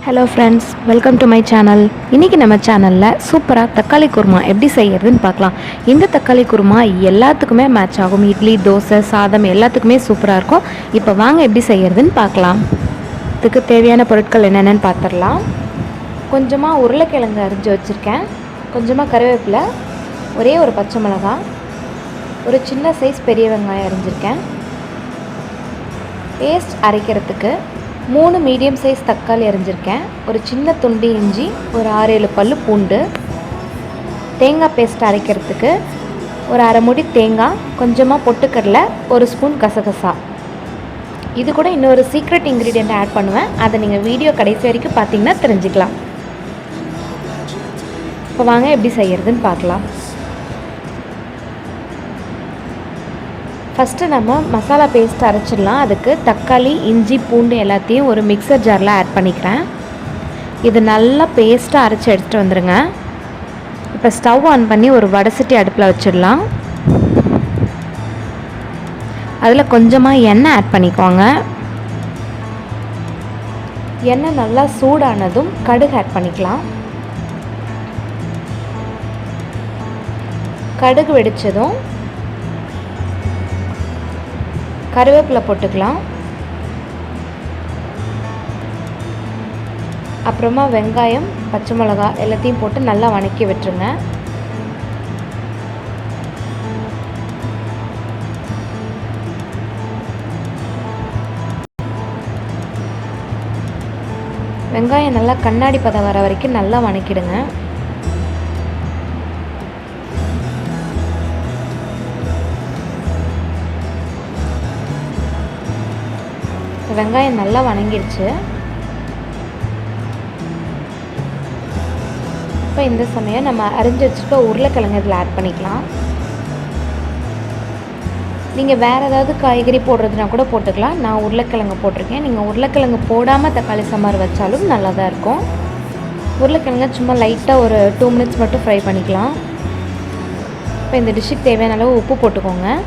Hello friends, welcome to my channel. இன்றைக்கி நம்ம சேனலில் சூப்பராக தக்காளி குருமா எப்படி செய்கிறதுன்னு பார்க்கலாம். இந்த தக்காளி குருமா எல்லாத்துக்குமே மேட்ச் ஆகும். இட்லி, தோசை, சாதம் எல்லாத்துக்குமே சூப்பராக இருக்கும். இப்போ வாங்க எப்படி செய்கிறதுன்னு பார்க்கலாம். இதுக்கு தேவையான பொருட்கள் என்னென்னு பார்த்துடலாம். கொஞ்சமாக உருளைக்கிழங்கு அரிஞ்சு வச்சுருக்கேன், கொஞ்சமாக கருவேப்பிலை, ஒரே ஒரு பச்சை மிளகாய், ஒரு சின்ன சைஸ் பெரிய வெங்காயம் அரிஞ்சிருக்கேன். பேஸ்ட் அரைக்கிறதுக்கு 3 மீடியம் சைஸ் தக்காளி அரிஞ்சிருக்கேன், ஒரு சின்ன துண்டு இஞ்சி, ஒரு 6-7 பல்லு பூண்டு. தேங்காய் பேஸ்ட் அரைக்கிறதுக்கு ஒரு அரை மூடி தேங்காய், கொஞ்சமாக பொட்டுக்கடலை, ஒரு ஸ்பூன் கசகசா. இது கூட இன்னொரு சீக்ரெட் இன்க்ரீடியண்ட் ஆட் பண்ணுவேன், அதை நீங்கள் வீடியோ கடைசி வரைக்கும் பார்த்தீங்கன்னா தெரிஞ்சுக்கலாம். இப்போ வாங்க எப்படி செய்கிறதுன்னு பார்க்கலாம். ஃபஸ்ட்டு நம்ம மசாலா பேஸ்ட் அரைச்சிடலாம். அதுக்கு தக்காளி, இஞ்சி, பூண்டு எல்லாத்தையும் ஒரு மிக்சர் ஜாரில் ஆட் பண்ணிக்கிறேன். இது நல்லா பேஸ்ட்டாக அரைச்சி எடுத்துகிட்டு வந்துடுங்க. இப்போ ஸ்டவ் ஆன் பண்ணி ஒரு வடை சட்டி அடுப்பில் வச்சிடலாம். அதில் கொஞ்சமாக எண்ணெய் ஆட் பண்ணிக்கோங்க. எண்ணெய் நல்லா சூடானதும் கடுகு ஆட் பண்ணிக்கலாம். கடுகு வெடித்ததும் கருவேப்பிலை போட்டுக்கலாம். அப்புறமா வெங்காயம், பச்சை மிளகாய் எல்லாத்தையும் போட்டு நல்லா வதக்கி விட்டுருங்க. வெங்காயம் நல்லா கண்ணாடி பதம் வர வரைக்கும் நல்லா வதக்கிடுங்க. வெங்காயம் நல்லா வதங்கிடுச்சு. இப்போ இந்த சமயம் நம்ம அரிஞ்சு வச்சுருக்க உருளைக்கிழங்கு இதில் ஆட் பண்ணிக்கலாம். நீங்கள் வேறு ஏதாவது காய்கறி போடுறதுனா கூட போட்டுக்கலாம். நான் உருளைக்கிழங்கு போட்டிருக்கேன். நீங்கள் உருளைக்கிழங்கு போடாமல் தக்காளி சாம்பார் வச்சாலும் நல்லா தான் இருக்கும். உருளைக்கிழங்க சும்மா லைட்டாக ஒரு 2 மினிட்ஸ் மட்டும் ஃப்ரை பண்ணிக்கலாம். இப்போ இந்த டிஷ்ஷுக்கு தேவையான அளவு உப்பு போட்டுக்கோங்க.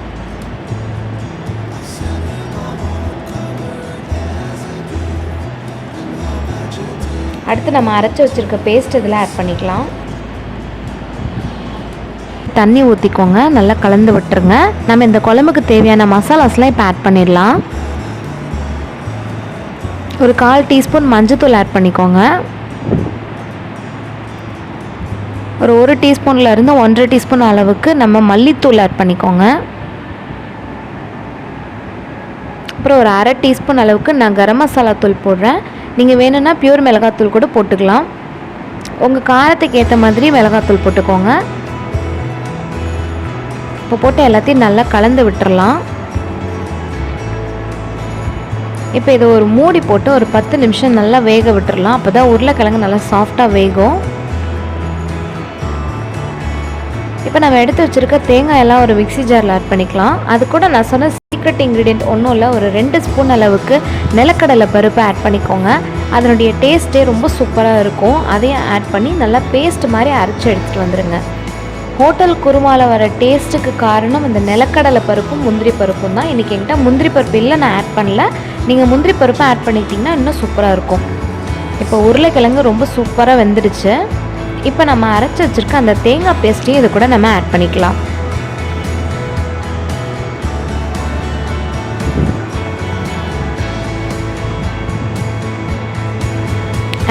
அடுத்து நம்ம அரைச்சி வச்சுருக்க பேஸ்ட் இதில் ஆட் பண்ணிக்கலாம். தண்ணி ஊற்றிக்கோங்க, நல்லா கலந்து விட்டுருங்க. நம்ம இந்த குழம்புக்கு தேவையான மசாலாஸ்லாம் இப்போ ஆட் பண்ணிடலாம். ஒரு 1/4 டீஸ்பூன் மஞ்சத்தூள் ஆட் பண்ணிக்கோங்க. ஒரு 1 டீஸ்பூன்லேருந்து 1.5 டீஸ்பூன் அளவுக்கு நம்ம மல்லித்தூள் ஆட் பண்ணிக்கோங்க. அப்புறம் ஒரு அரை டீஸ்பூன் அளவுக்கு நான் கரம் மசாலா தூள் போடுறேன். நீங்கள் வேணும்னா பியூர் மிளகாத்தூள் கூட போட்டுக்கலாம். உங்கள் காரத்துக்கு ஏற்ற மாதிரி மிளகாத்தூள் போட்டுக்கோங்க. இப்போ போட்டு எல்லாத்தையும் நல்லா கலந்து விட்டுறலாம். இப்போ இதை ஒரு மூடி போட்டு ஒரு 10 நிமிஷம் நல்லா வேக விட்டுறலாம். அப்போ தான் உருளைக்கிழங்கு நல்லா சாஃப்டாக வேகும். இப்போ நம்ம எடுத்து வச்சுருக்க தேங்காயெல்லாம் ஒரு மிக்ஸி ஜாரில் ஆட் பண்ணிக்கலாம். அது கூட நான் சொன்ன சீக்ரெட் இன்க்ரீடியன்ட் ஒன்றும் இல்லை, ஒரு 2 ஸ்பூன் அளவுக்கு நிலக்கடலை பருப்பு ஆட் பண்ணிக்கோங்க. அதனுடைய டேஸ்ட்டே ரொம்ப சூப்பராக இருக்கும். அதையும் ஆட் பண்ணி நல்லா பேஸ்ட் மாதிரி அரைச்சி எடுத்துகிட்டு வந்துடுங்க. ஹோட்டல் குருமாவில் வர டேஸ்ட்டுக்கு காரணம் இந்த நிலக்கடலை பருப்பும் முந்திரி பருப்பும் தான். இன்றைக்கி என்கிட்ட முந்திரி பருப்பு இல்லை, நான் ஆட் பண்ணல. நீங்கள் முந்திரி பருப்பை ஆட் பண்ணிக்கிட்டிங்கன்னா இன்னும் சூப்பராக இருக்கும். இப்போ உருளைக்கிழங்கு ரொம்ப சூப்பராக வெந்துடுச்சு. இப்போ நம்ம அரைச்சி வச்சுருக்க அந்த தேங்காய் பேஸ்ட்டையும் இது கூட நம்ம ஆட் பண்ணிக்கலாம்.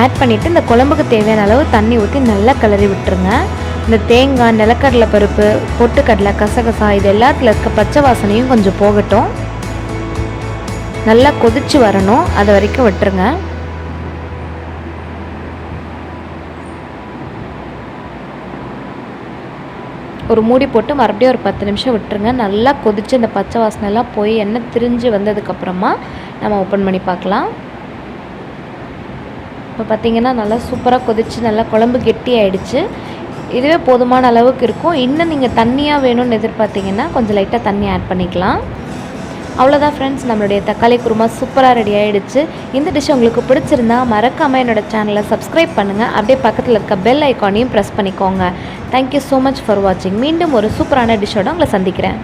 ஆட் பண்ணிவிட்டு இந்த குழம்புக்கு தேவையான அளவு தண்ணி ஊற்றி நல்லா கிளறி விட்டுருங்க. இந்த தேங்காய், நிலக்கடலை பருப்பு, பொட்டுக்கடலை, கசகசா இது எல்லாத்துல இருக்க பச்சை வாசனையும் கொஞ்சம் போகட்டும். நல்லா கொதிச்சு வரணும், அது வரைக்கும் விட்டுருங்க. ஒரு மூடி போட்டு மறுபடியும் ஒரு 10 நிமிஷம் விட்டுருங்க. நல்லா கொதித்து இந்த பச்சை வாசனைலாம் போய் எண்ணெய் திரிஞ்சு வந்ததுக்கப்புறமா நம்ம ஓப்பன் பண்ணி பார்க்கலாம். இப்போ பார்த்திங்கன்னா நல்லா சூப்பராக கொதித்து நல்லா குழம்பு கெட்டி ஆகிடுச்சு. இதுவே போதுமான அளவுக்கு இருக்கும். இன்னும் நீங்கள் தண்ணியாக வேணும்னு எதிர்பார்த்திங்கன்னா கொஞ்சம் லைட்டாக தண்ணி ஆட் பண்ணிக்கலாம். அவ்வளோதான் ஃப்ரெண்ட்ஸ், நம்மளுடைய தக்காளி குருமா சூப்பராக ரெடி ஆகிடுச்சு. இந்த டிஷ் உங்களுக்கு பிடிச்சிருந்தா மறக்காமல் என்னோடய சேனலை சப்ஸ்கிரைப் பண்ணுங்கள். அப்படியே பக்கத்தில் இருக்க பெல் ஐக்கானையும் ப்ரெஸ் பண்ணிக்கோங்க. தேங்க்யூ ஸோ மச் ஃபார் வாட்சிங். மீண்டும் ஒரு சூப்பரான டிஷ்ஷோடு உங்களை சந்திக்கிறேன்.